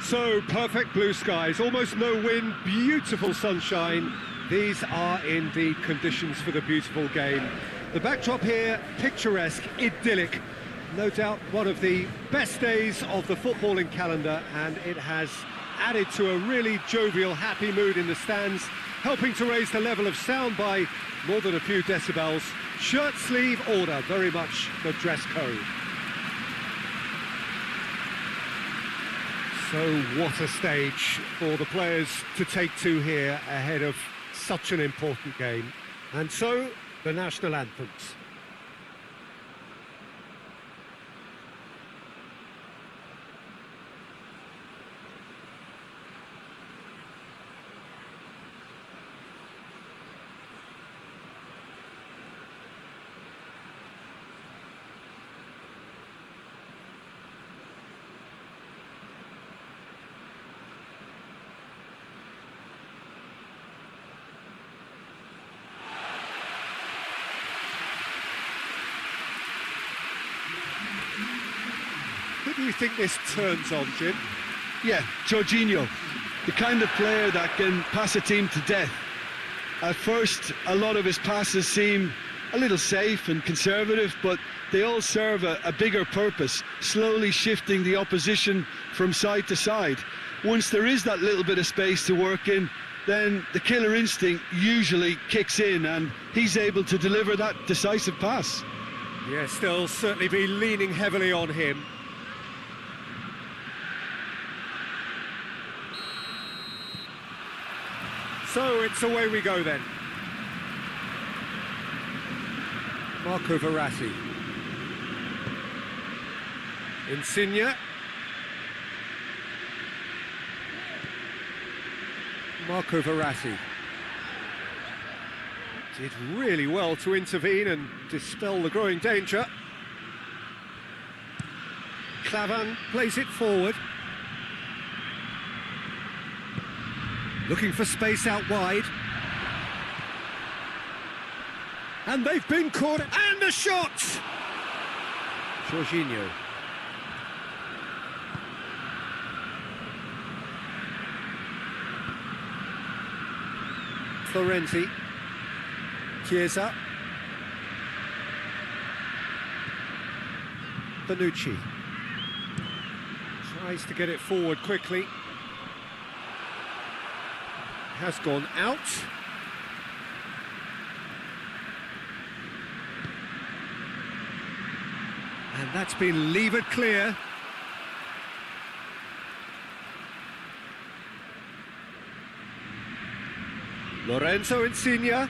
So, perfect blue skies, almost no wind, beautiful sunshine. These are indeed conditions for the beautiful game. The backdrop here, picturesque, idyllic. No doubt one of the best days of the footballing calendar, and it has added to a really jovial, happy mood in the stands, helping to raise the level of sound by more than a few decibels. Shirt sleeve order, very much the dress code. So what a stage for the players to take to here ahead of such an important game. And so, the national anthems. Who do you think this turns on, Jim? Yeah, Jorginho, the kind of player that can pass a team to death. At first, a lot of his passes seem a little safe and conservative, but they all serve a bigger purpose, slowly shifting the opposition from side to side. Once there is that little bit of space to work in, then the killer instinct usually kicks in and he's able to deliver that decisive pass. Yes, they'll certainly be leaning heavily on him. So it's away we go then. Marco Verratti. Insigne. Marco Verratti. Did really well to intervene and dispel the growing danger. Klavan plays it forward. Looking for space out wide. And they've been caught, and the shot! Jorginho. Florenzi. Chiesa. Bonucci. Tries to get it forward quickly. Has gone out. And that's been levered clear. Lorenzo Insigne. And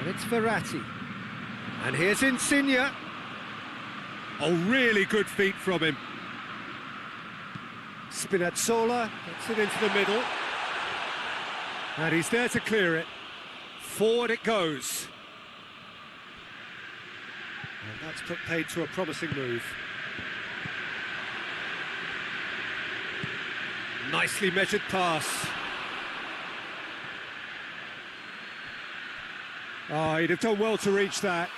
it's Verratti. And here's Insigne. Oh, really good feet from him. Spinazzola gets it into the middle. And he's there to clear it. Forward it goes. And that's put paid to a promising move. Nicely measured pass. Oh, he'd have done well to reach that.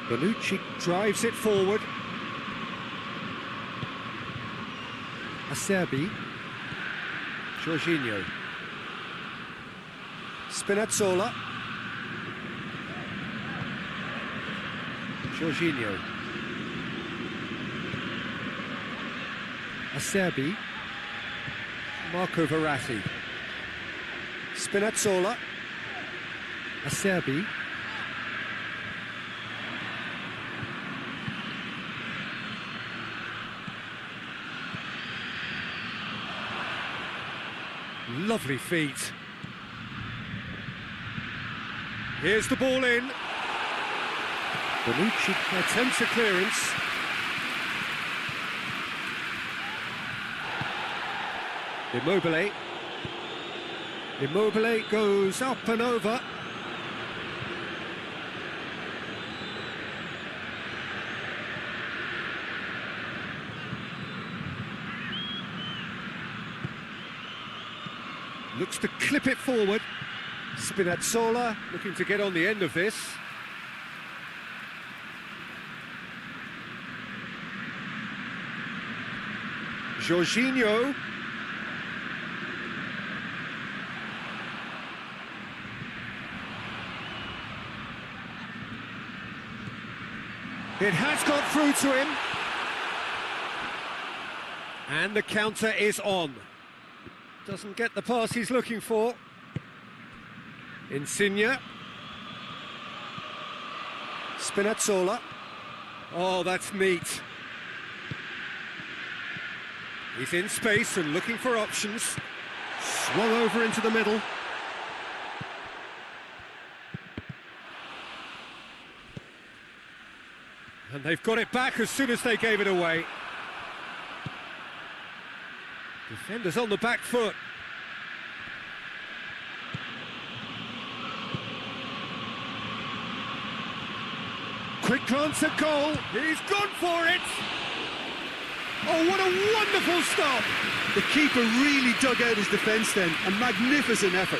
Bonucci drives it forward. Acerbi. Jorginho. Spinazzola. Jorginho. Acerbi. Marco Verratti. Spinazzola. Acerbi. Lovely feet. Here's the ball in. Bonucci attempts a clearance. Immobile. Immobile goes up and over. Looks to clip it forward. Spinazzola looking to get on the end of this. Jorginho. It has got through to him. And the counter is on. Doesn't get the pass he's looking for. Insigne. Spinazzola. Oh, that's neat. He's in space and looking for options. Swung over into the middle. And they've got it back as soon as they gave it away. Defenders on the back foot. Quick glance at goal. He's gone for it. Oh, what a wonderful stop. The keeper really dug out his defence then. A magnificent effort.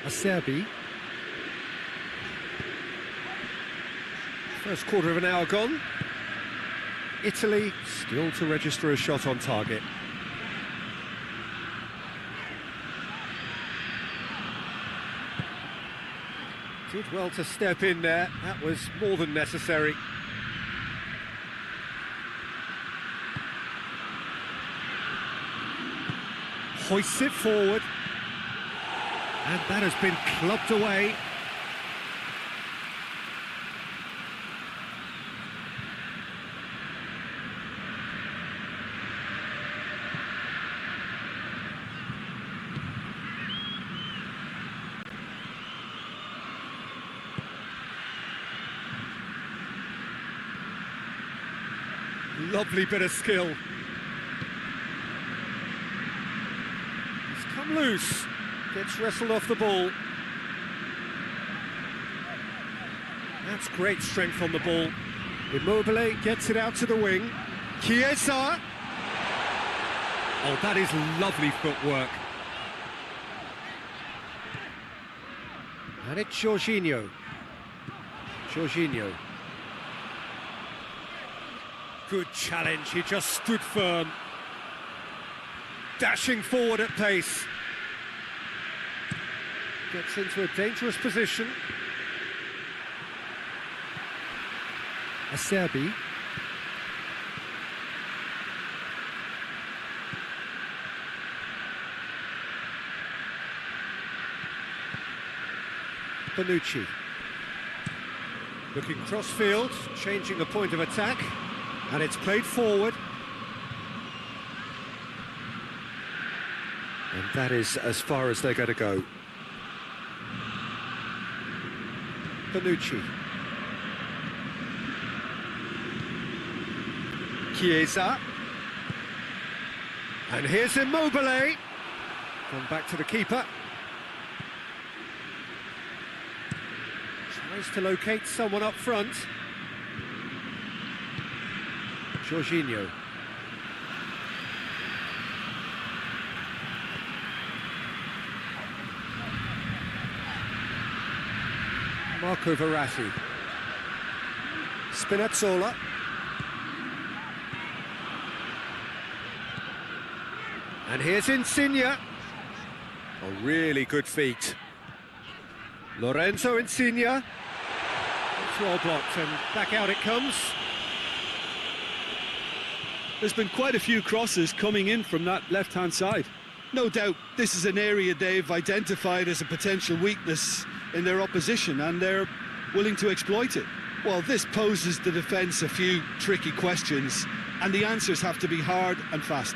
Acerbi. First quarter of an hour gone. Italy still to register a shot on target. Did well to step in there. That was more than necessary. Hoists it forward. And that has been clubbed away. Lovely bit of skill. He's come loose. Gets wrestled off the ball. That's great strength on the ball. Immobile gets it out to the wing. Chiesa. Oh, that is lovely footwork. And it's Jorginho. Jorginho. Good challenge, he just stood firm. Dashing forward at pace. Gets into a dangerous position. Acerbi. Bonucci. Looking cross-field, changing a point of attack. And it's played forward. And that is as far as they're going to go. Bonucci. Chiesa. And here's Immobile. Come back to the keeper. Tries to locate someone up front. Jorginho. Marco Verratti. Spinazzola. And here's Insigne. A really good feat. Lorenzo Insigne. It's well blocked and back out it comes. There's been quite a few crosses coming in from that left-hand side. No doubt this is an area they've identified as a potential weakness in their opposition, and they're willing to exploit it. Well, this poses the defence a few tricky questions, and the answers have to be hard and fast.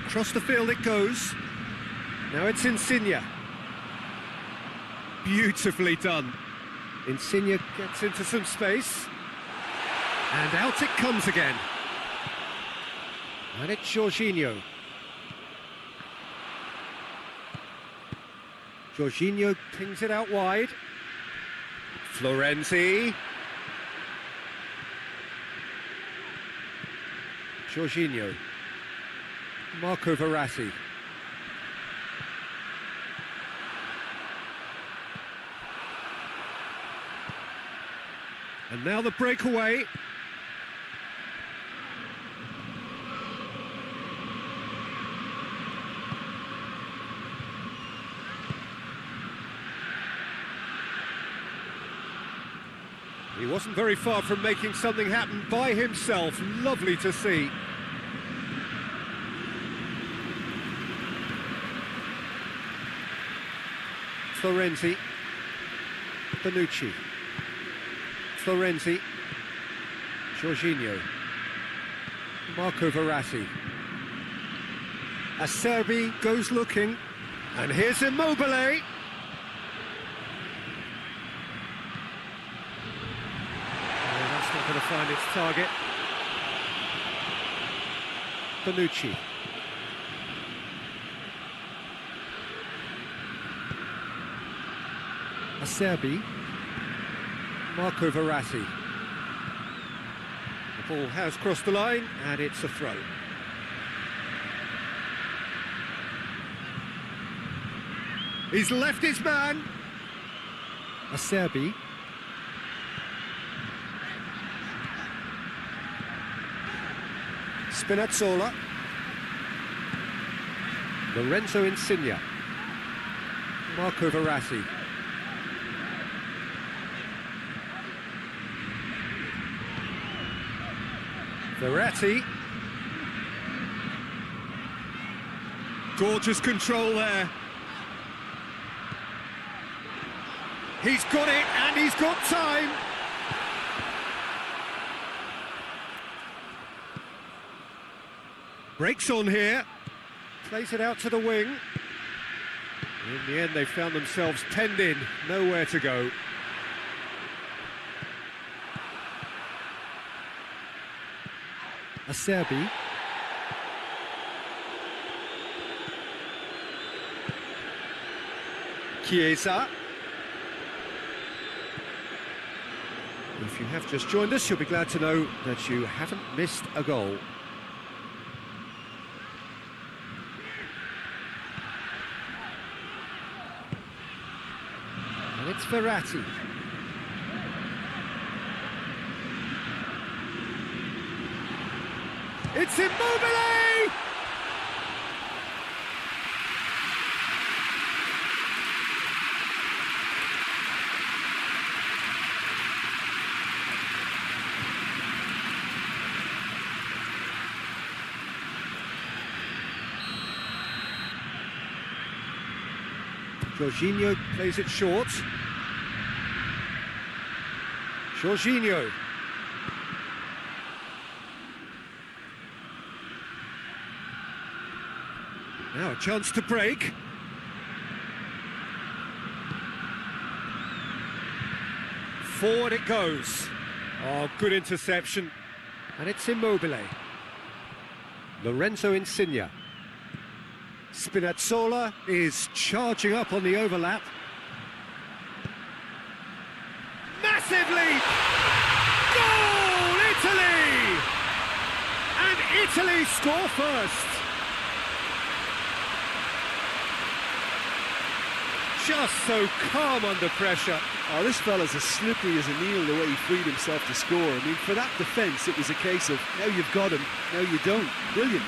Across the field it goes. Now it's Insigne. Beautifully done. Insigne gets into some space. And out it comes again. And it's Jorginho. Jorginho pings it out wide. Florenzi. Jorginho. Marco Verratti. And now the breakaway. He wasn't very far from making something happen by himself. Lovely to see. Florenzi. Bonucci. Florenzi. Jorginho. Marco Verratti. Acerbi goes looking. And here's Immobile. That's not going to find its target. Bonucci. Acerbi. Marco Verratti. The ball has crossed the line and it's a throw. He's left his man. Acerbi. Spinazzola. Lorenzo Insigne. Marco Verratti. Verratti. Gorgeous control there. He's got it and he's got time. Breaks on here. Plays it out to the wing. In the end, they found themselves penned in. Nowhere to go. Acerbi. Chiesa. If you have just joined us, you'll be glad to know that you haven't missed a goal. And it's Verratti. It's Immobile! Jorginho plays it short. Jorginho. Now a chance to break. Forward it goes. Oh, good interception. And it's Immobile. Lorenzo Insigne. Spinazzola is charging up on the overlap. Massive leap! Goal, Italy! And Italy score first. Just so calm under pressure. Oh, this fella's as slippery as a needle the way he freed himself to score. I mean, for that defence, it was a case of, now you've got him, now you don't. Brilliant.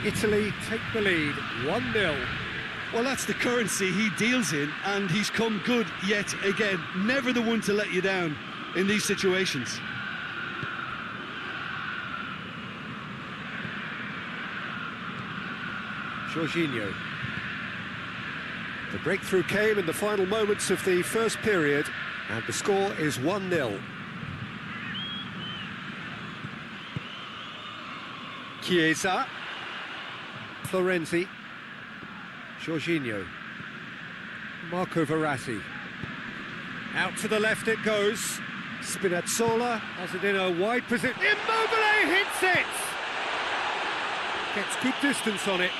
Italy take the lead, 1-0. Well, that's the currency he deals in, and he's come good yet again. Never the one to let you down in these situations. Jorginho. The breakthrough came in the final moments of the first period, and the score is 1-0. Chiesa. Florenzi. Jorginho. Marco Verratti. Out to the left it goes. Spinazzola has it in a wide position. Immobile hits it! Gets good distance on it.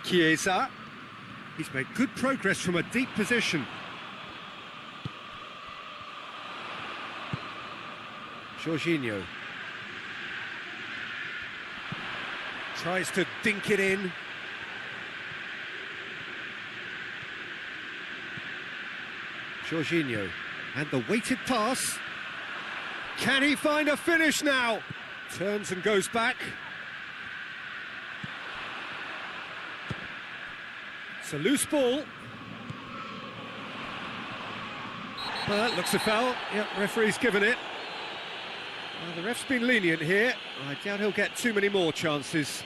Chiesa. He's made good progress from a deep position. Jorginho. Tries to dink it in. Jorginho. And the weighted pass. Can he find a finish now? Turns and goes back. It's a loose ball. Well, that looks a foul. Yep, referee's given it. Well, the ref's been lenient here. I doubt he'll get too many more chances.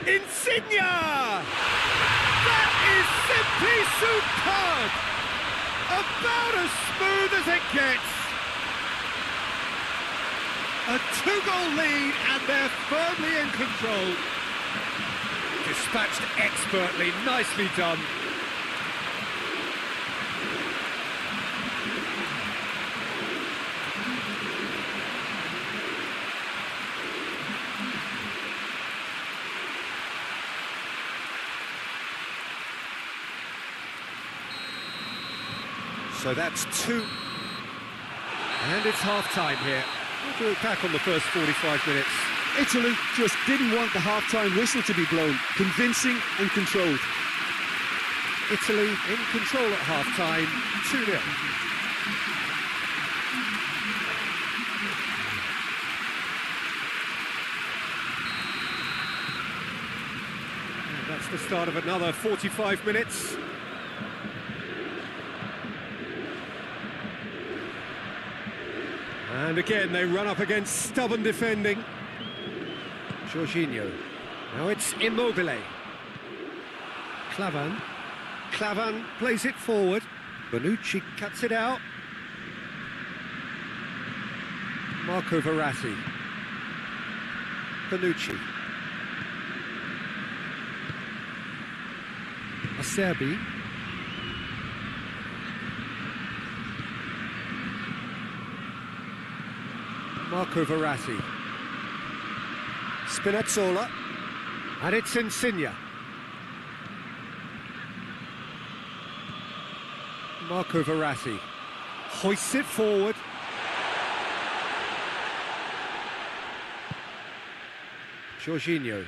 Insigne! That is simply superb! About as smooth as it gets. A two-goal lead and they're firmly in control. Dispatched expertly, nicely done. So that's two. And it's half-time here. We'll do it back on the first 45 minutes. Italy just didn't want the half-time whistle to be blown. Convincing and controlled. Italy in control at half-time, 2-0. And that's the start of another 45 minutes. And again, they run up against stubborn defending. Jorginho. Now it's Immobile. Clavan. Clavan plays it forward. Bonucci cuts it out. Marco Verratti. Bonucci. Acerbi. Marco Verratti. Spinazzola. And it's Insigne. Marco Verratti. Hoists it forward. Jorginho.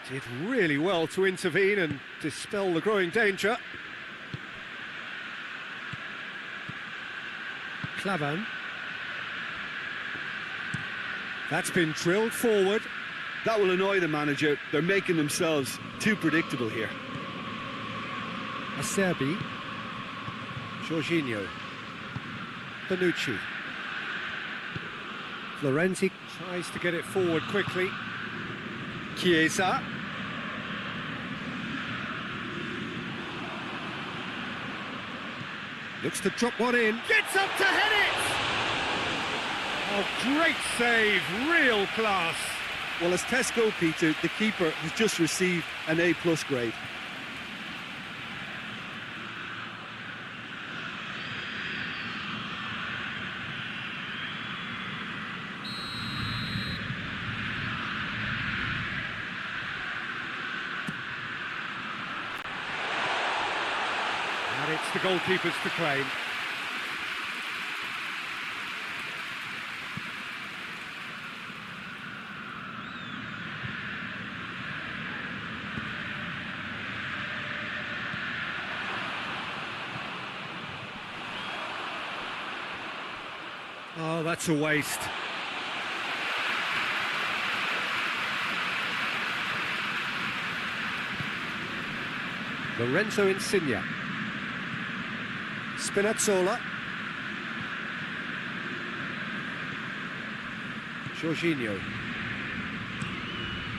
Did really well to intervene and dispel the growing danger. Clavan. That's been drilled forward. That will annoy the manager. They're making themselves too predictable here. Acerbi. Jorginho. Bonucci. Florenzi tries to get it forward quickly. Chiesa. Looks to drop one in. Gets up to head it! Oh, great save, real class. Well, as test goalkeeper, the keeper has just received an A+ grade. And it's the goalkeepers to claim. Oh, that's a waste. Lorenzo Insigne. Spinazzola. Jorginho.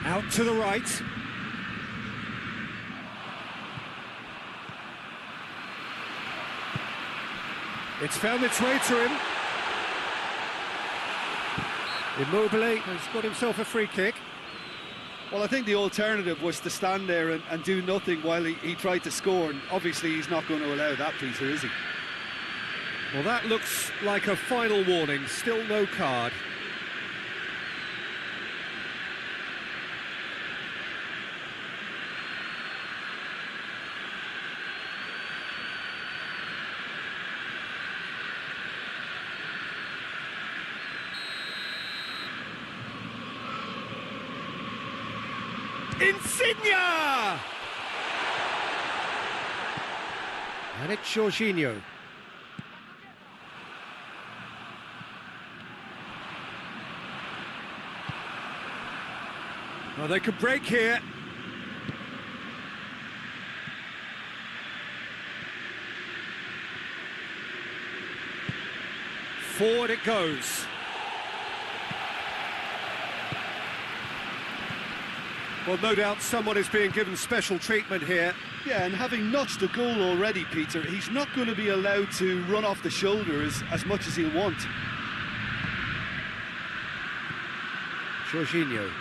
Out to the right. It's found its way to him. Immobile has got himself a free kick. Well, I think the alternative was to stand there and do nothing while he tried to score, and obviously he's not going to allow that, Peter, is he? Well, that looks like a final warning, still no card. Insigne! And it's Jorginho. Well, they could break here. Forward it goes. Well, no doubt someone is being given special treatment here. Yeah, and having notched a goal already, Peter, he's not going to be allowed to run off the shoulder as much as he'll want. Jorginho.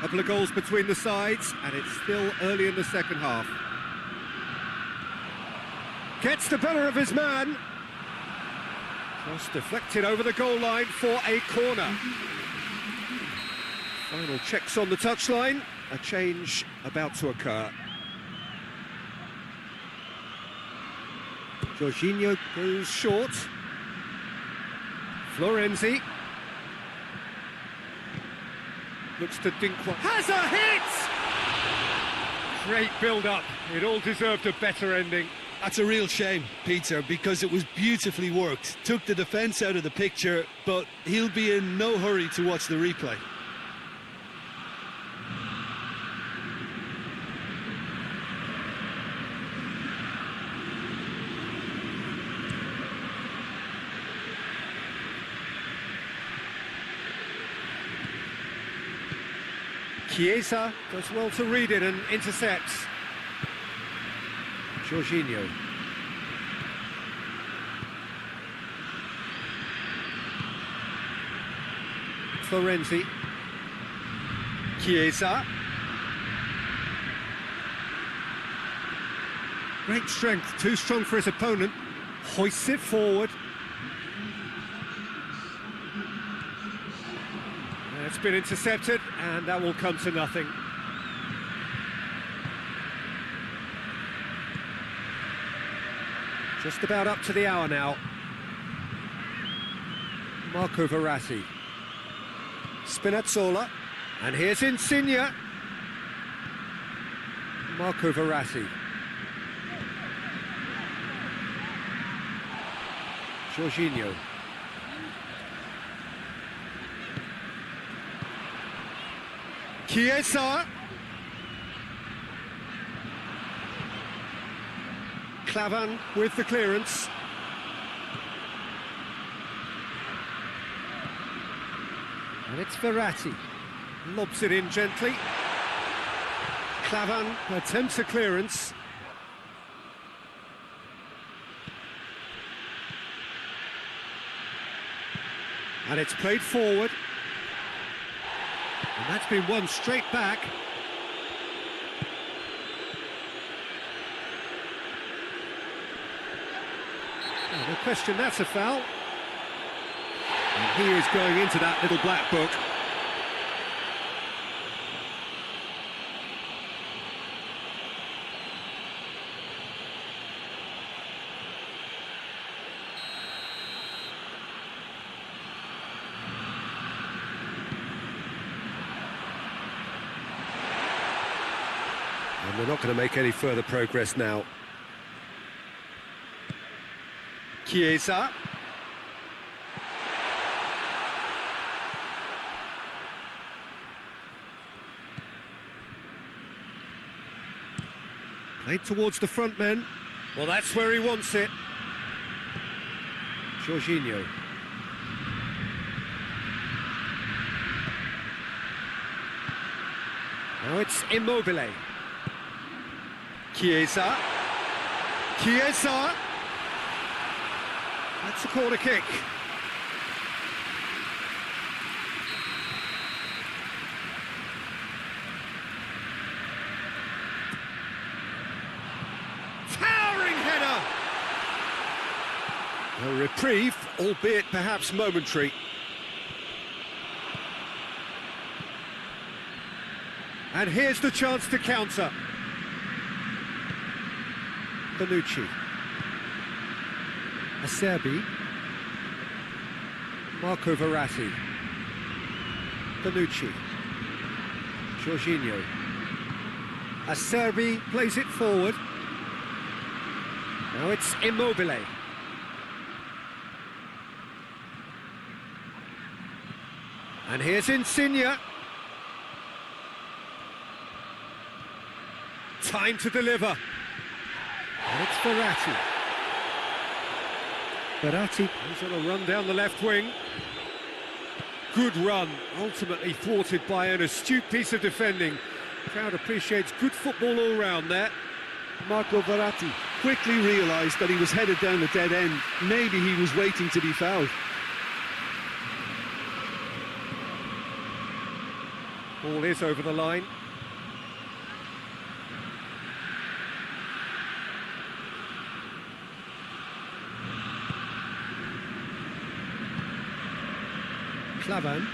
Couple of goals between the sides, and it's still early in the second half. Gets the better of his man. Cross deflected over the goal line for a corner. Final checks on the touchline. A change about to occur. Jorginho goes short. Florenzi. Looks to Dinkwa. Has a hit! Great build-up. It all deserved a better ending. That's a real shame, Peter, because it was beautifully worked. Took the defence out of the picture, but he'll be in no hurry to watch the replay. Chiesa does well to read it and intercepts. Jorginho. Florenzi. Chiesa. Great strength, too strong for his opponent. Hoists it forward. It's been intercepted, and that will come to nothing. Just about up to the hour now. Marco Verratti. Spinazzola. And here's Insigne. Marco Verratti. Jorginho. Chiesa. Clavan with the clearance. And it's Verratti. Lobs it in gently. Clavan attempts a clearance. And it's played forward. And that's been won straight back. Oh, no question, that's a foul. And he is going into that little black book. And they're not going to make any further progress now. Chiesa. Played towards the front men. Well, that's where he wants it. Jorginho. Now it's Immobile. Chiesa. Chiesa. That's a corner kick. Towering header. A reprieve, albeit perhaps momentary. And here's the chance to counter. Bonucci. Acerbi. Marco Verratti. Bonucci. Jorginho. Acerbi plays it forward. Now it's Immobile. And here's Insigne. Time to deliver. And it's Verratti. Verratti is on a run down the left wing. Good run, ultimately thwarted by an astute piece of defending. Crowd appreciates good football all round there. Marco Verratti quickly realised that he was headed down the dead end. Maybe he was waiting to be fouled. Ball is over the line. Klavan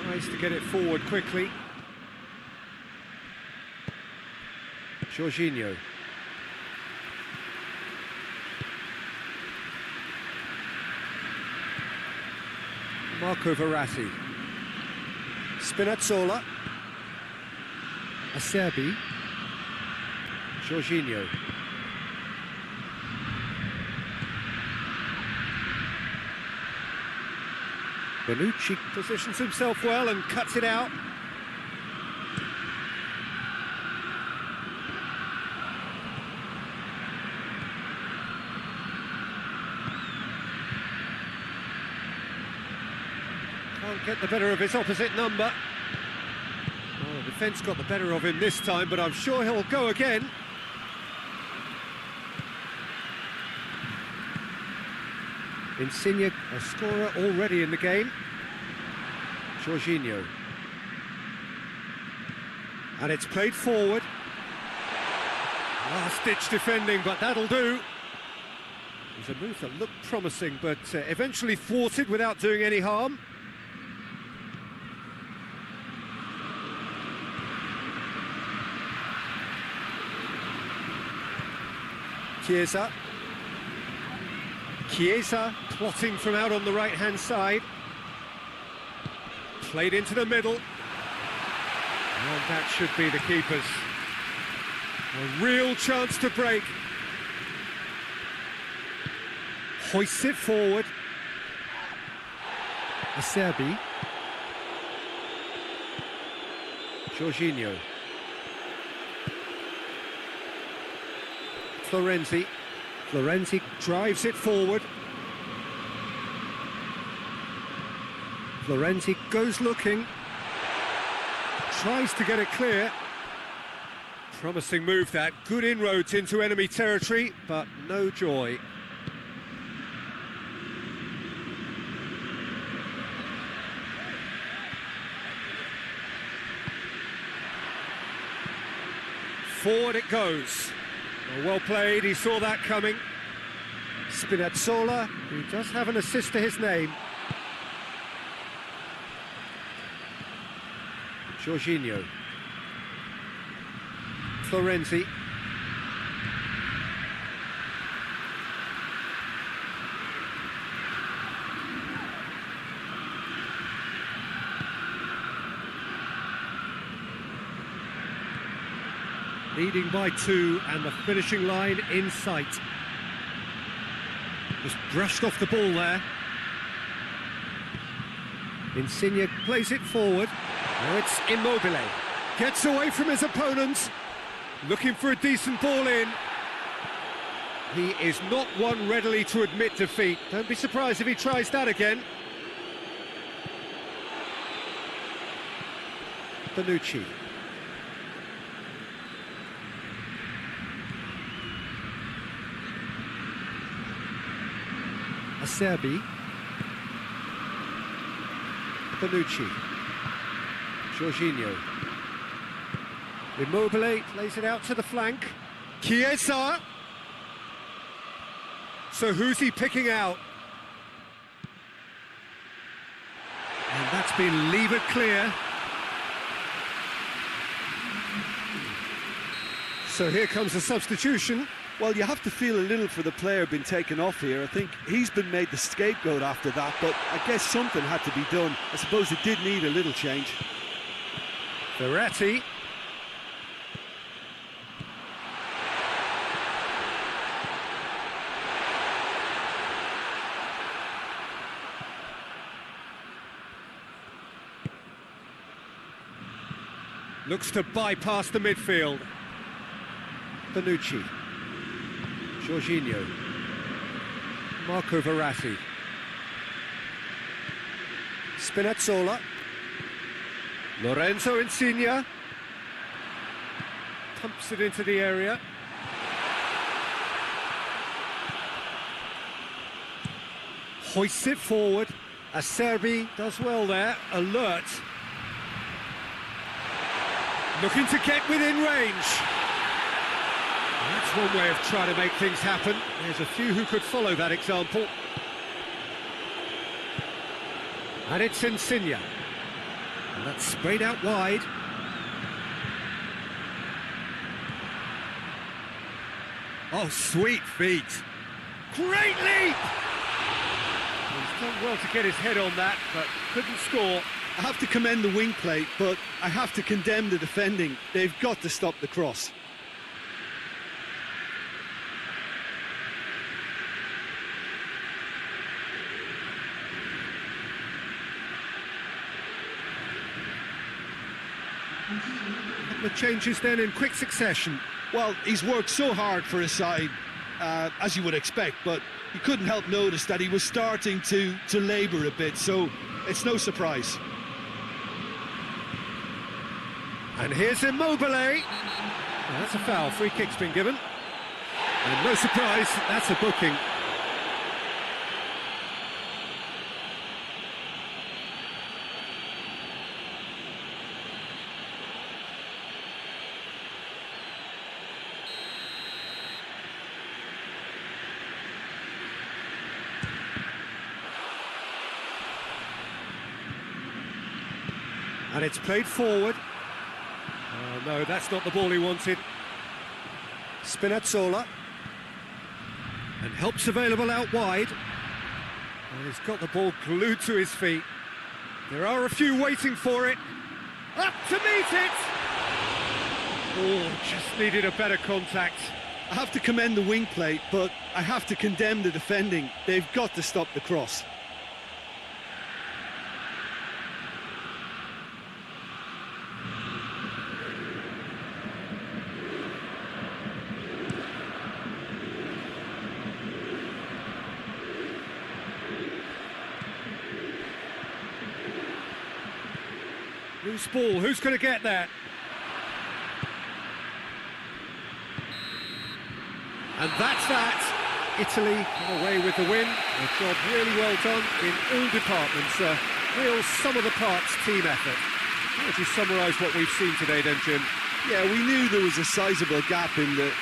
tries to get it forward quickly. Jorginho. Marco Verratti. Spinazzola. Acerbi. Jorginho. Bonucci positions himself well and cuts it out. Can't get the better of his opposite number. Oh, the defence got the better of him this time, but I'm sure he'll go again. Insigne, a scorer already in the game. Jorginho. And it's played forward. Last-ditch defending, but that'll do. It was a move that looked promising, but eventually thwarted without doing any harm. Chiesa. Chiesa plotting from out on the right-hand side. Played into the middle. And that should be the keeper's. A real chance to break. Hoists it forward. Acerbi. Jorginho. Florenzi. Florenzi drives it forward. Florenzi goes looking. Tries to get it clear. Promising move that. Good inroads into enemy territory, but no joy. Forward it goes. Well played, he saw that coming. Spinazzola, who does have an assist to his name. Jorginho. Florenzi. Leading by 2 and the finishing line in sight. Just brushed off the ball there. Insigne plays it forward. Now it's Immobile. Gets away from his opponent. Looking for a decent ball in. He is not one readily to admit defeat. Don't be surprised if he tries that again. Bonucci. Acerbi. Bonucci. Jorginho. Immobile lays it out to the flank. Chiesa. So who's he picking out? And that's been levered clear. So here comes a substitution. Well, you have to feel a little for the player being taken off here. I think he's been made the scapegoat after that, but I guess something had to be done. I suppose it did need a little change. Verratti. Looks to bypass the midfield. Bonucci. Jorginho. Marco Verratti. Spinazzola. Lorenzo Insigne. Pumps it into the area. Hoists it forward. Acerbi does well there. Alert. Looking to get within range. That's one way of trying to make things happen. There's a few who could follow that example. And it's Insigne. And that's sprayed out wide. Oh, sweet feet. Great leap! He's done well to get his head on that, but couldn't score. I have to commend the wing play, but I have to condemn the defending. They've got to stop the cross. The changes then in quick succession. Well, he's worked so hard for his side, as you would expect, but you couldn't help notice that he was starting to labour a bit, so it's no surprise. And here's Immobile. Well, that's a foul. Free kick's been given. And no surprise, that's a booking. And it's played forward. Oh, no, that's not the ball he wanted. Spinazzola. And help's available out wide. And he's got the ball glued to his feet. There are a few waiting for it. Up to meet it! Oh, just needed a better contact. I have to commend the wing play, but I have to condemn the defending. They've got to stop the cross. Loose ball, who's going to get that? And that's that. Italy come away with the win. A job really well done in all departments. A real sum-of-the-parts team effort. How would you summarise what we've seen today then, Jim? Yeah, we knew there was a sizable gap in the